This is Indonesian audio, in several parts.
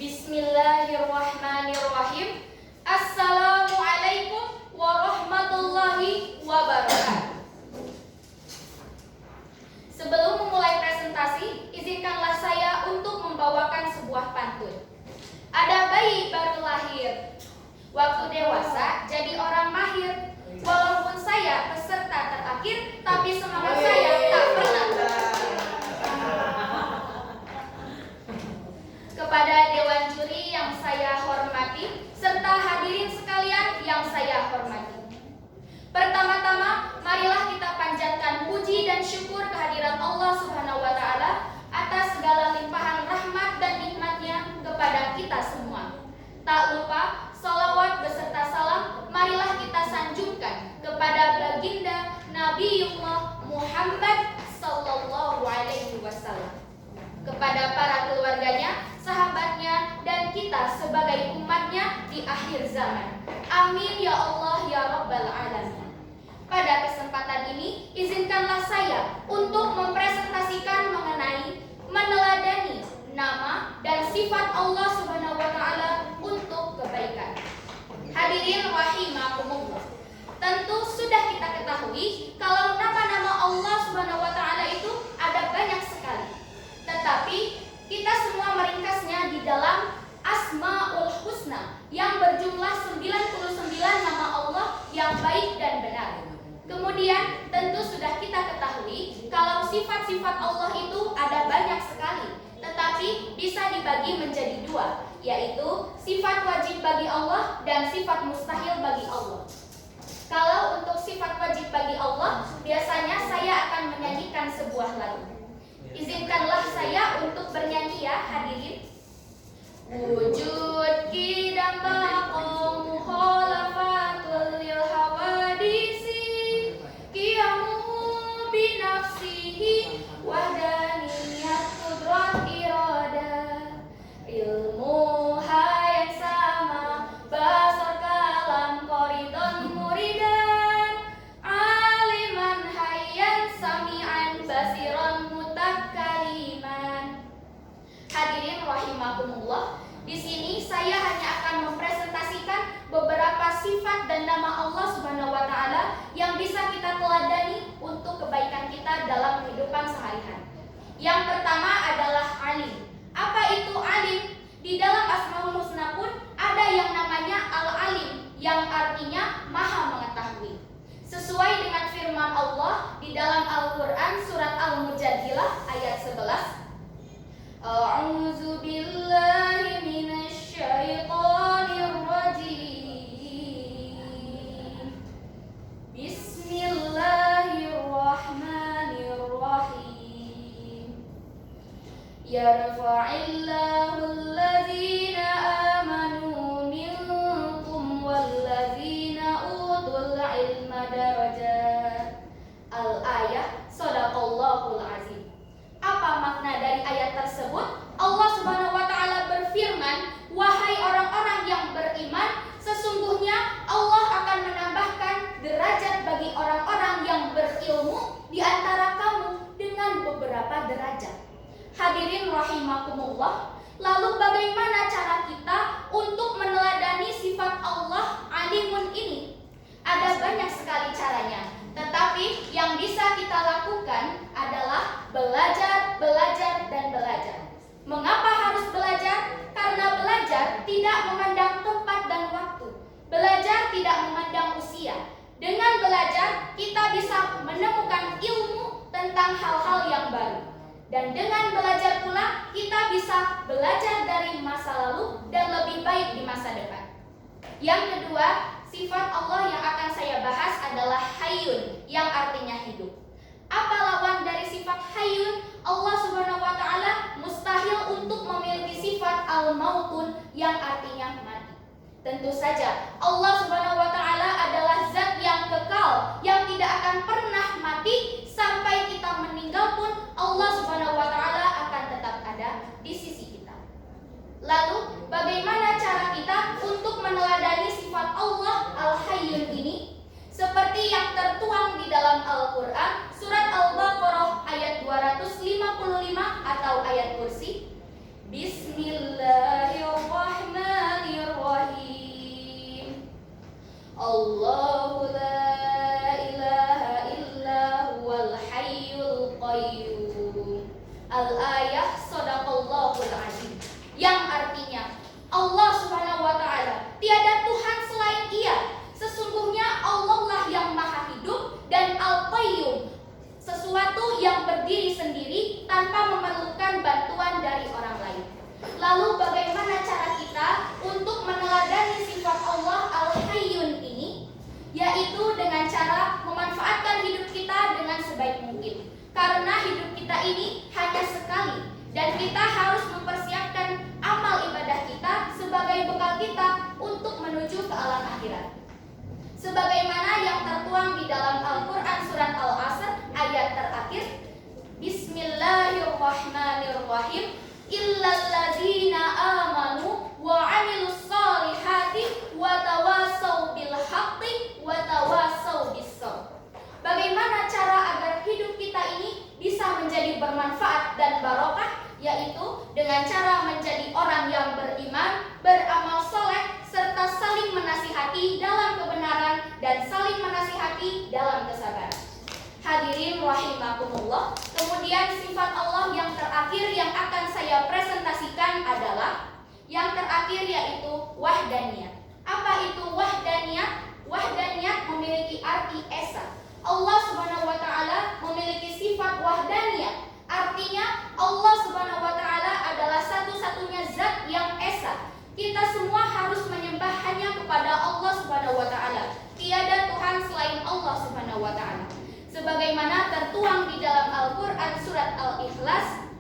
Bismillahirrahmanirrahim. Assalamualaikum warahmatullahi wabarakatuh. Sebelum memulai presentasi, izinkanlah saya untuk membawakan sebuah pantun. Ada bayi baru lahir, waktu dewasa jadi orang mahir. Walaupun saya peserta terakhir, tapi semangat saya tak pernah berakhir. Kepada Dewan Juri yang saya hormati, serta hadirin sekalian yang saya hormati. Pertama-tama, marilah kita panjatkan puji dan syukur kehadirat Allah Subhanahu wa Ta'ala atas segala limpahan rahmat dan nikmatnya kepada kita semua. Tak lupa, sholawat beserta salam marilah kita sanjungkan kepada baginda Nabiullah Muhammad sallallahu alaihi wasallam, kepada para keluarganya, sahabatnya, dan kita sebagai umatnya di akhir zaman. Amin ya Allah ya Rabbal Alamin. Pada kesempatan ini, izinkanlah saya untuk mempresentasikan mengenai meneladani nama dan sifat Allah Subhanahu wa Ta'ala untuk kebaikan. Hadirin rahimakumullah. Tentu sudah kita ketahui kalau nama-nama Allah Subhanahu wa Ta'ala itu ada banyak sekali. Tetapi kita semua meringkasnya di dalam Asmaul Husna yang berjumlah 99 nama Allah yang baik dan benar. Kemudian tentu sudah kita ketahui kalau sifat-sifat Allah itu ada banyak sekali, tetapi bisa dibagi menjadi dua, yaitu sifat wajib bagi Allah dan sifat mustahil bagi Allah. Kalau untuk sifat wajib bagi Allah, biasanya saya akan menyanyikan sebuah lagu. Izinkanlah saya untuk bernyanyi ya hadirin. Wujud qidam baqamu khalafatul lil hawadisi qiyamuhu binafsihi wahdaniyat qudrat irada ilmuha yang sama basar kalam qoridon muridan aliman hayyan sami'an basiran mutakaliman. Hadirin rahimakumullah, di sini saya hanya akan mempresentasikan beberapa sifat dan nama Allah Subhanahu wa Ta'ala yang bisa kita teladani untuk kebaikan kita dalam kehidupan sehari-hari. Yang pertama adalah alim. Apa itu alim? Di dalam Asmaul Husna pun ada yang namanya Al-Alim, yang artinya maha mengetahui. Sesuai dengan firman Allah di dalam Al-Quran surat Al-Mujadilah ayat 11. A'udzu billahi minasy syaithanir rajim. Bismillahirrahmanirrahim. Yarfa'illahu allazina amanu minkum wallazina utul ilma darajat. Al-ayah, shadaqallahul azim. Apa makna dari ayat tersebut? Allah Subhanahu wa Ta'ala berfirman, wahai orang-orang yang beriman, sesungguhnya Allah akan menambahkan derajat bagi orang-orang yang berilmu di antara kamu dengan beberapa derajat. Hadirin rahimakumullah, lalu bagaimana cara kita untuk meneladani sifat Allah alimun ini? Ada banyak sekali caranya, tetapi yang bisa kita lakukan adalah belajar, belajar, dan belajar. Mengapa harus belajar? Karena belajar tidak memandang tempat dan waktu. Belajar tidak memandang usia. Dengan belajar, kita bisa menemukan ilmu tentang hal-hal yang baru. Dan dengan belajar pula, kita bisa belajar dari masa lalu dan lebih baik di masa depan. Yang kedua, sifat Allah yang akan saya bahas adalah Hayyun, yang artinya hidup. Apa lawan dari sifat Hayyun? Allah Subhanahu wa Ta'ala mustahil untuk memiliki sifat Al-Mautun, yang artinya mati. Tentu saja Allah Subhanahu wa Ta'ala adalah zat yang kekal, yang tidak akan pernah mati. Sampai kita meninggal pun Allah Subhanahu wa Ta'ala akan tetap ada di sisi kita. Lalu bagaimana cara kita untuk meneladani sifat Allah Al-Hayyun ini? Seperti yang tertuang di dalam Al-Quran surat Al-Baqarah ayat 255 atau ayat kursi. Bismillahirrahmanirrahim. Al-ayah Shadaqallahul Azim, yang artinya Allah Subhanahu wa Ta'ala, tiada Tuhan selain Ia. Sesungguhnya Allah lah yang Maha Hidup dan Al-Qayyum, sesuatu yang berdiri sendiri tanpa memerlukan bantuan dari orang lain. Lalu bagaimana cara kita untuk meneladani sifat Allah Al-Hayyun ini? Yaitu dengan cara memanfaatkan hidup kita dengan sebaik mungkin. Karena hidup kita ini hanya sekali, dan kita harus mempersiapkan amal ibadah kita sebagai bekal kita untuk menuju ke alam akhirat. Sebagaimana yang tertuang di dalam Al-Quran surat Al-Asr ayat terakhir, Bismillahirrahmanirrahim, illalladzina amanu wa 'amilus solihati wa tawasaw bil haqqi wa tawasaw bis sabr. Bagaimana cara agar hidup kita ini bisa menjadi bermanfaat dan barokah? Yaitu dengan cara menjadi orang yang beriman, beramal soleh, serta saling menasihati dalam kebenaran dan saling menasihati dalam kesabaran. Hadirin rahimakumullah, kemudian sifat Allah yang terakhir yang akan saya presentasikan adalah yang terakhir, yaitu wahdaniyat. Apa itu wahdaniyat? Wahdaniyat memiliki arti esa. Allah Subhanahu wa Ta'ala memiliki sifat wahdaniyat. Artinya Allah Subhanahu wa Ta'ala adalah satu-satunya zat yang esa. Kita semua harus menyembah hanya kepada Allah Subhanahu wa Ta'ala. Tiada Tuhan selain Allah Subhanahu wa Ta'ala. Sebagaimana tertuang di dalam Al-Quran surat Al-Ikhlas,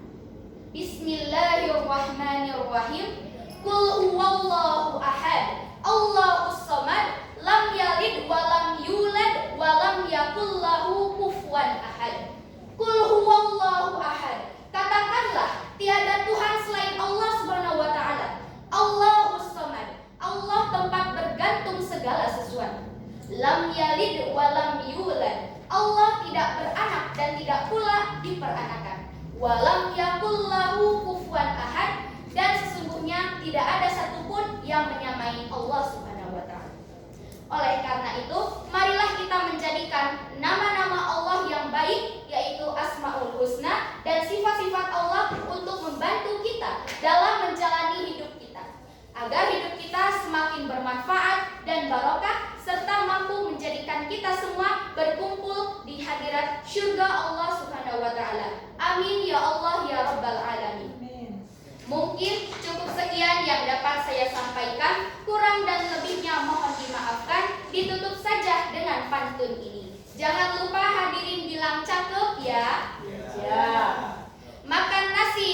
Bismillahirrahmanirrahim, Qul huwallahu ahad, Allahus samad, lam yalid wa lam yulad wa lam yakul lahu kufuwan ahad. Qul huwallahu ahad. Katakanlah, tiada Tuhan selain Allah Subhanahu wa Ta'ala. Allahus samad, Allah tempat bergantung segala sesuatu. Lam yalid wa lam yulad, Allah tidak beranak dan tidak pula diperanakan. Wa lam yakul lahu kufuwan ahad, dan sesungguhnya tidak ada satupun yang menyamai Allah Subhanahu wa Ta'ala. Oleh karena itu, marilah kita menjadikan nama-nama Allah yang baik, yaitu Asmaul Husna, dan sifat-sifat Allah untuk membantu kita dalam menjalani hidup kita, agar hidup kita semakin bermanfaat dan barokah, serta mampu menjadikan kita semua berkumpul di hadirat syurga Allah Subhanahu wa Ta'ala. Amin ya Allah ya Rabbal Alamin. Mungkin cukup sekian yang dapat saya sampaikan. Kurang dan lebihnya mohon dimaafkan. Ditutup saja dengan pantun ini. Jangan lupa hadirin bilang cakep ya. Ya. Makan nasi